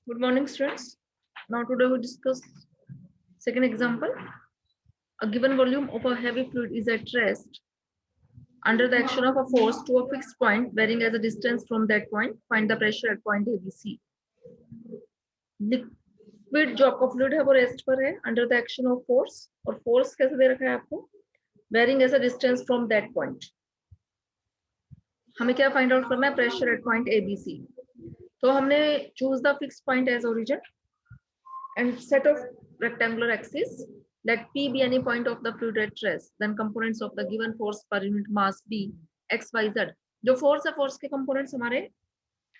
Good morning, students. Now today we discuss second example. A given volume of a heavy fluid is at rest under the action of a force to a fixed point varying as a distance from that point. Find the pressure at point ABC. Liquid जो आपका fluid है वो rest पर है under the action of force, और force कैसे दे रखा है आपको, varying as a distance from that point. हमें क्या फाइंड आउट करना है, प्रेशर एट पॉइंट ABC. तो हमने choose the fix point as origin and set of rectangular axes. Let P be any point of the fluid at rest. Then components of the given force per unit mass be x, y, z. जो force है, force के components हमारे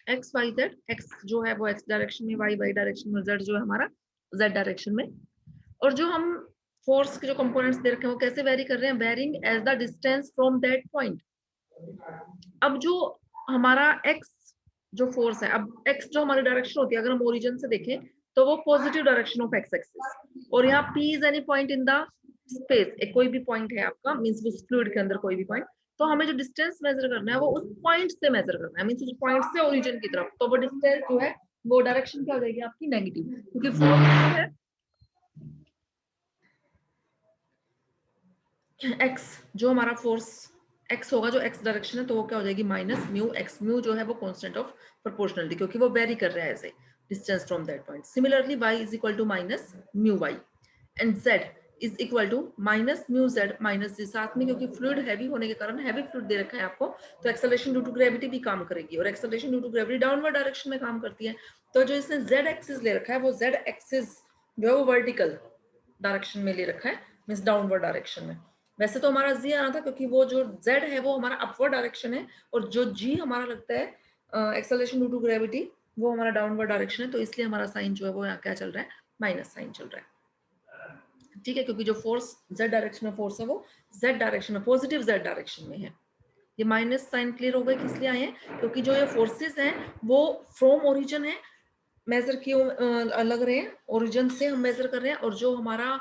x, y, z. x जो है वो x direction में, y direction में, z जो है हमारा z डायरेक्शन में. और जो हम फोर्स के जो कंपोनेंट्स दे रखे हैं वो कैसे वेरी कर रहे हैं, varying as the distance from that point. अब जो हमारा x जो फोर्स है, अब x जो हमारी डायरेक्शन होती है, अगर हम ओरिजिन से देखें तो वो positive direction of x axis, और यहाँ P is any point in the space. एक कोई भी पॉइंट है आपका, मींस उस फ्लूइड के अंदर कोई भी पॉइंट. तो हमें जो डिस्टेंस मेजर करना है वो उस पॉइंट से मेजर करना है, मींस उस पॉइंट से ओरिजिन की तरफ. तो वो डिस्टेंस जो है वो डायरेक्शन क्या हो जाएगी आपकी, नेगेटिव, क्योंकि फोर्स जो है x, जो हमारा फोर्स x होगा, जो x डायरेक्शन है, तो वो क्या हो जाएगी, माइनस म्यू x. म्यू जो है वो कांस्टेंट ऑफ प्रोपोर्शनलिटी, क्योंकि वो वेरी कर रहा है ऐसे distance from that point. Similarly y is equal to minus mu y and z is equal to minus mu z minus g. साथ में क्योंकि फ्लूइड हैवी होने के कारण, हैवी फ्लूइड दे रखा है आपको, तो एक्सेलरेशन ड्यू टू ग्रेविटी भी काम करेगी, और acceleration due to gravity downward direction में काम करती है. तो जो इसने z एक्सिस ले रखा है, वो z एक्सिस जो है वो वर्टिकल डायरेक्शन में ले रखा है, मींस डाउनवर्ड डायरेक्शन में. वैसे तो हमारा जी आना था, क्योंकि वो जो z है वो हमारा अपवर्ड डायरेक्शन है, और जो g हमारा लगता है एक्सेलरेशन ड्यू टू ग्रेविटी, वो हमारा डाउनवर्ड डायरेक्शन है. तो इसलिए हमारा साइन जो है वो यहाँ क्या चल रहा है, माइनस साइन चल रहा है. ठीक है, क्योंकि जो फोर्स z डायरेक्शन में फोर्स है वो z डायरेक्शन में, पॉजिटिव z डायरेक्शन में है. ये माइनस साइन क्लियर हो गए किस लिए आए हैं, क्योंकि जो ये फोर्सेस हैं वो फ्रॉम ओरिजिन है, मेजर किए लग रहे हैं, ओरिजिन से हम मेजर कर रहे हैं. और जो हमारा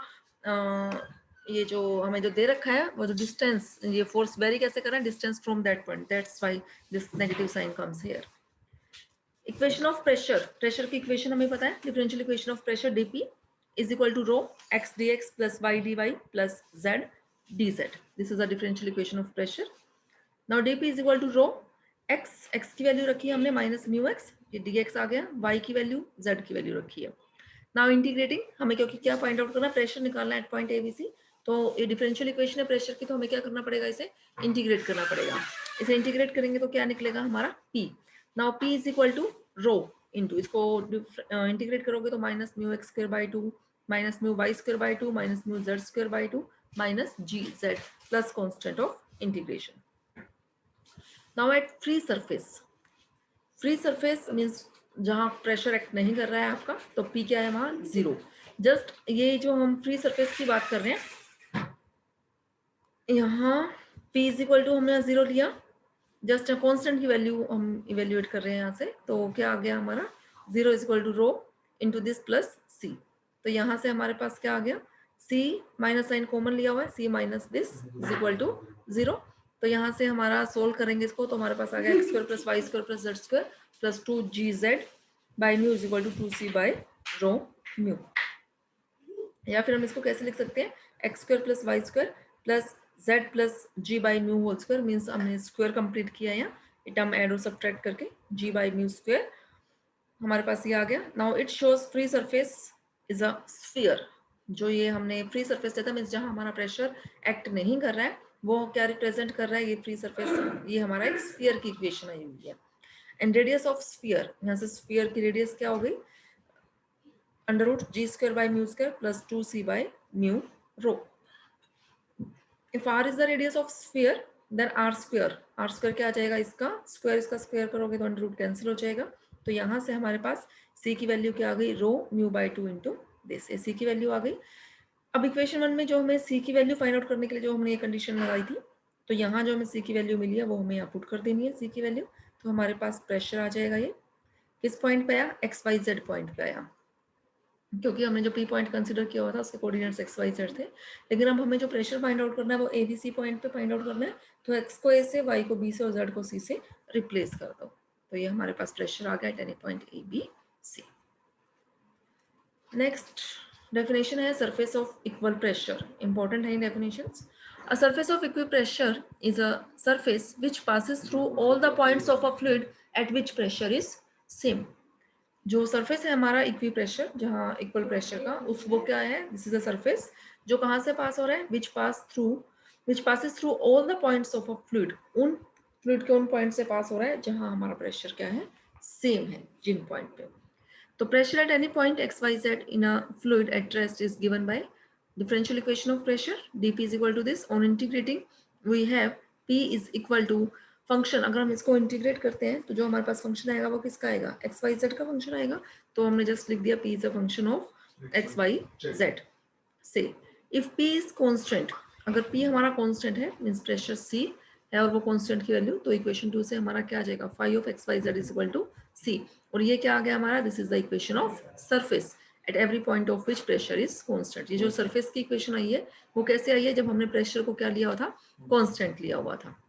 ये जो हमें जो दे रखा है वो जो डिस्टेंस, ये फोर्स वेरी कैसे कर रहे हैं, distance from that point, that's why this negative sign comes here. Equation of pressure, pressure की इक्वेशन हमें पता है, differential equation of pressure dp is equal to rho x dx plus y dy plus z dz. This is a differential equation of pressure. Now dp is equal to rho x की value रखी है हमने minus mu x, ये dx आ गया, y की value, z की value रखी है. नाउ इंटीग्रेटिंग, हमें क्योंकि क्या फाइंड आउट करना, प्रेशर निकालना एट पॉइंट ABC, तो ये डिफरेंशियल इक्वेशन है प्रेशर की, तो हमें क्या करना पड़ेगा, इसे इंटीग्रेट करना पड़ेगा. इसे इंटीग्रेट करेंगे तो क्या निकलेगा हमारा P. Now P is equal to rho into, इसको इंटीग्रेट करोगे तो minus mu x square by 2 minus mu y square by 2 minus mu z square by 2 minus g z plus constant of integration. Now at free surface, free surface means जहां pressure act नहीं कर रहा है आपका, तो P क्या है वहां, जीरो. जस्ट ये जो हम फ्री सरफेस की बात कर रहे हैं, यहाँ P इज इक्वल टू हमने जीरो लिया, जस्ट कांस्टेंट की वैल्यू हम इवेल्युएट कर रहे हैं यहाँ से, तो क्या आ गया हमारा, zero is equal to rho into this plus c. तो यहाँ से हमारे पास क्या आ गया, C माइनस साइन कॉमन लिया हुआ है, C minus this is equal to zero. तो यहाँ से हमारा सोल्व करेंगे इसको, तो हमारे पास आ गया x square plus y square plus z square plus 2gz by mu is equal to 2c by rho mu. या फिर हम इसको कैसे लिख सकते हैं, x square plus y square plus z plus g by mu whole square, means हमने square complete किया यहाँ, इट हम एड और सब्ट्रैक्ट करके g बाई म्यू स्क्वायर हमारे पास ये आ गया. Now it shows free surface is a sphere. जो ये हमने फ्री सरफेस देता मीन्स जहाँ हमारा प्रेशर एक्ट नहीं कर रहा है, वो क्या रिप्रेजेंट कर रहा है, ये फ्री सरफेस, ये हमारा एक स्फीयर की इक्वेशन आई हुई है. एंड रेडियस ऑफ स्फीयर, यहाँ से स्फीयर की रेडियस क्या हो गई, under root g square by mu square plus 2c by mu rho. If r is the radius of sphere, then r square क्या आ जाएगा, इसका स्क्वायर करोगे तो अंडर रूट कैंसिल हो जाएगा. तो यहाँ से हमारे पास c की वैल्यू क्या आ गई, rho mu by 2 into this, c की वैल्यू आ गई. अब इक्वेशन 1 में जो हमें c की वैल्यू फाइंड आउट करने के लिए जो हमने ये कंडीशन लगाई थी, तो यहाँ जो हमें c की वैल्यू मिली है वो हमें यहाँ पुट कर देनी है, c की वैल्यू. तो हमारे पास प्रेशर आ जाएगा, ये किस पॉइंट पे आया, XYZ पॉइंट पे आया, क्योंकि हमने जो P पॉइंट कंसीडर किया हुआ था उसके कोऑर्डिनेट्स XYZ थे. लेकिन अब हमें जो प्रेशर फाइंड आउट करना है वो ABC पॉइंट पे फाइंड आउट करना है, तो X को A से, Y को B से और Z को C से रिप्लेस कर दो. तो ये हमारे पास प्रेशर आ गया at any point ABC. Next definition है surface of equal pressure, important है in definitions. A surface of equal pressure is a surface which passes through all the points of a fluid at which pressure is same. जो surface है हमारा equi pressure, जहाँ equal pressure का, उस वो क्या है, दिस इज अ सरफेस जो कहाँ से पास हो रहा है, विच passes through all the points of a fluid, उन फ्लूइड के उन पॉइंट से पास हो रहा है जहाँ हमारा प्रेशर क्या है, सेम है जिन पॉइंट पे. तो pressure at any point xyz in a fluid at rest is given by differential equation of pressure dp is equal to this. On integrating we have p is equal to function, अगर हम इसको integrate करते हैं तो जो हमारे पास function आएगा वो किसका आएगा, एक्स वाई जेड का फंक्शन आएगा. तो हमने जस्ट लिख दिया p is a function of x y z. Say if p is constant, अगर p हमारा कांस्टेंट है मींस प्रेशर c है और वो कांस्टेंट की वैल्यू, तो इक्वेशन 2 से हमारा क्या आ जाएगा, phi of x y z is equal to c. और ये क्या आ गया हमारा, this is the equation of surface at every point of which pressure is constant. ये जो सरफेस की इक्वेशन आई है वो कैसे आई है, जब हमने प्रेशर को क्या लिया हुआ था, कांस्टेंट लिया हुआ था,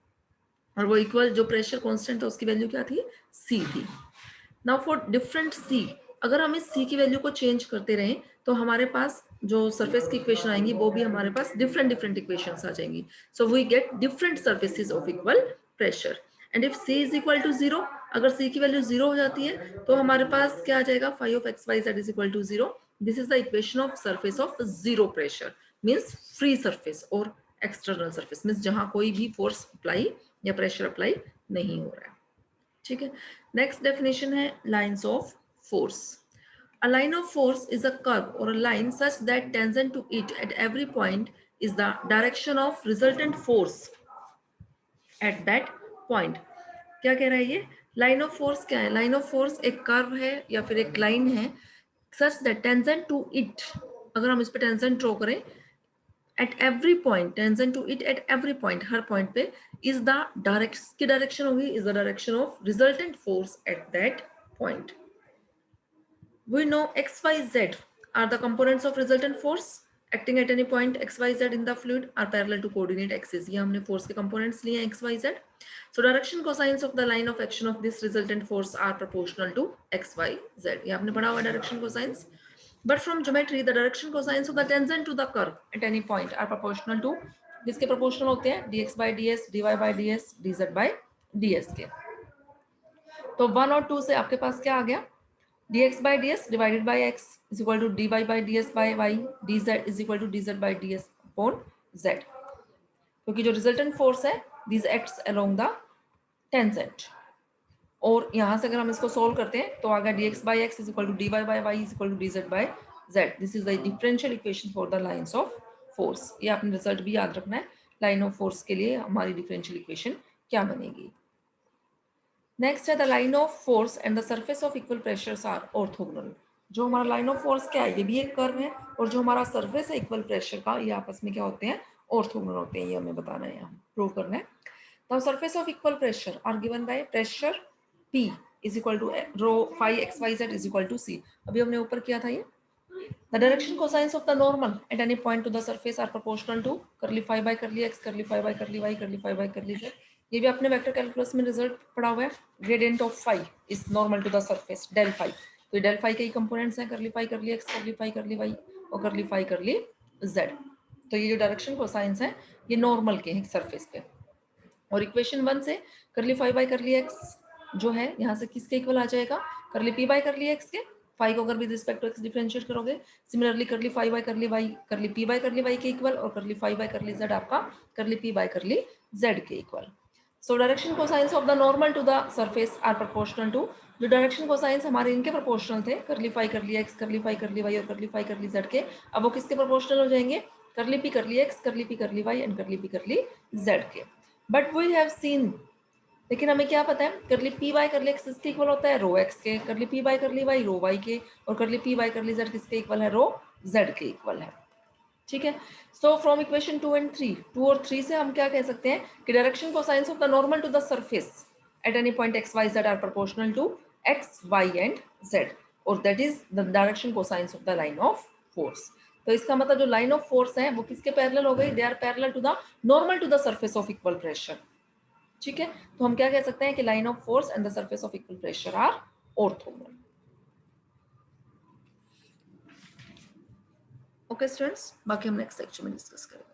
और वो इक्वल जो प्रेशर कांस्टेंट था उसकी वैल्यू क्या थी, c थी. नाउ फॉर डिफरेंट c, अगर हम इस c की वैल्यू को चेंज करते रहें तो हमारे पास जो सरफेस की इक्वेशन आएंगी वो भी हमारे पास डिफरेंट डिफरेंट इक्वेशंस आ जाएंगी. So we get different surfaces of equal pressure. And if c is equal to 0, अगर c की वैल्यू 0 हो जाती है तो हमारे पास क्या आ जाएगा, phi of x y z is equal to 0. This is the equation of surface of zero pressure, means free surface और एक्सटर्नल सरफेस, मीन्स जहां कोई भी फोर्स अप्लाई या प्रेशर अप्लाई नहीं हो रहा है. ठीक है. नेक्स्ट डेफिनेशन है lines of force. A line of force is a curve or a line such that tangent to it at every point is the direction of resultant force at that point. क्या कह रहा है ये, line of force क्या है, line of force एक curve है या फिर एक लाइन है, such that tangent to it, अगर हम इस पे टेंजेंट ड्रॉ करें, at every point, tangent to it at every point, her point पे, is the डायरेक्शन की डायरेक्शन होगी, is the direction of resultant force at that point. We know x, y, z are the components of resultant force acting at any point x, y, z in the fluid are parallel to coordinate axis. ये हमने force के components लिए हैं x, y, z. So direction cosines of the line of action of this resultant force are proportional to x, y, z. ये आपने पढ़ा हुआ direction cosines. But from geometry, the direction cosines of the tangent to the curve at any point are proportional to, जिसके proportional होते हैं dx by ds, dy by ds, dz by ds के. तो 1 और 2 से आपके पास क्या आ गया, dx by ds divided by x is equal to dy by ds by y, dz is equal to dz by ds upon z. क्योंकि जो रिजल्टेंट फोर्स है this acts along the tangent. और यहाँ से अगर हम इसको सोल्व करते हैं तो आ गया dx by x is equal to dy by y is equal to dz by z. This is the differential equation for the lines of force. ये आपने रिजल्ट भी याद रखना है, लाइन ऑफ फोर्स के लिए हमारी डिफरेंशियल इक्वेशन क्या बनेगी. नेक्स्ट है the line of force and the surface of equal pressures are orthogonal. जो हमारा लाइन ऑफ फोर्स क्या है, ये भी एक कर्व है, और जो हमारा सरफेस है इक्वल प्रेशर का, ये आपस में क्या होते हैं, ऑर्थोगोनल होते हैं. ये हमें बताना है, यहाँ प्रूव करना है. The surface of equal pressure are given by pressure P is equal to rho phi x y z is equal to C. अभी हमने ऊपर किया था ये. The direction cosines of the normal at any point to the surface are proportional to curly phi by curly x, curly phi by curly y, curly phi by curly z. ये भी आपने vector calculus में result पढ़ा हुआ है. Gradient of phi is normal to the surface, del phi. तो del phi के ही कंपोनेंट्स हैं, करली फाई करली एक्स, करली फाई करली वाई और करली फाई करली जेड. तो ये जो डायरेक्शन कोसाइंस हैं ये नॉर्मल के हैं सरफेस पे. और इक्वेशन 1 से करली फाई बाय करली एक्स जो है यहाँ से किसके इक्वल आ जाएगा, curly p by curly x के. फाई को अगर with respect to x differentiate करोगे, similarly curly phi by curly y curly p by curly y के इक्वल, और curly phi by curly z आपका curly p by curly z के इक्वल. So direction cosines of the normal to the surface are proportional to, जो direction cosines हमारे इनके proportional थे, करली फाई करली एक्स, करली फाई करली वाई और करली फाई करली जेड के, अब वो किसके प्रोपोर्शनल हो जाएंगे, करली पी करली x, curly p curly y and curly p curly z के. बट वी हैव सीन, लेकिन हमें क्या पता है, curly p by curly x किसके इक्वल होता है, रो एक्स के, curly p by curly y rho y के, और curly p by curly z किसके इक्वल है, रो जेड के इक्वल है. ठीक है. सो फ्रॉम इक्वेशन 2 एंड 3, 2 और 3 से हम क्या कह सकते हैं कि direction cosines of the normal to the surface at any point x y z are proportional to x y and z, और that is the direction cosines of the line of force. तो इसका मतलब जो line of force है वो किसके parallel हो गई, they are parallel to the normal to the surface of equal pressure. ठीक है. तो हम क्या कह सकते हैं कि line of force and the surface of equal pressure are orthogonal. Okay students, बाकी हम नेक्स्ट लेक्चर में डिस्कस करेंगे।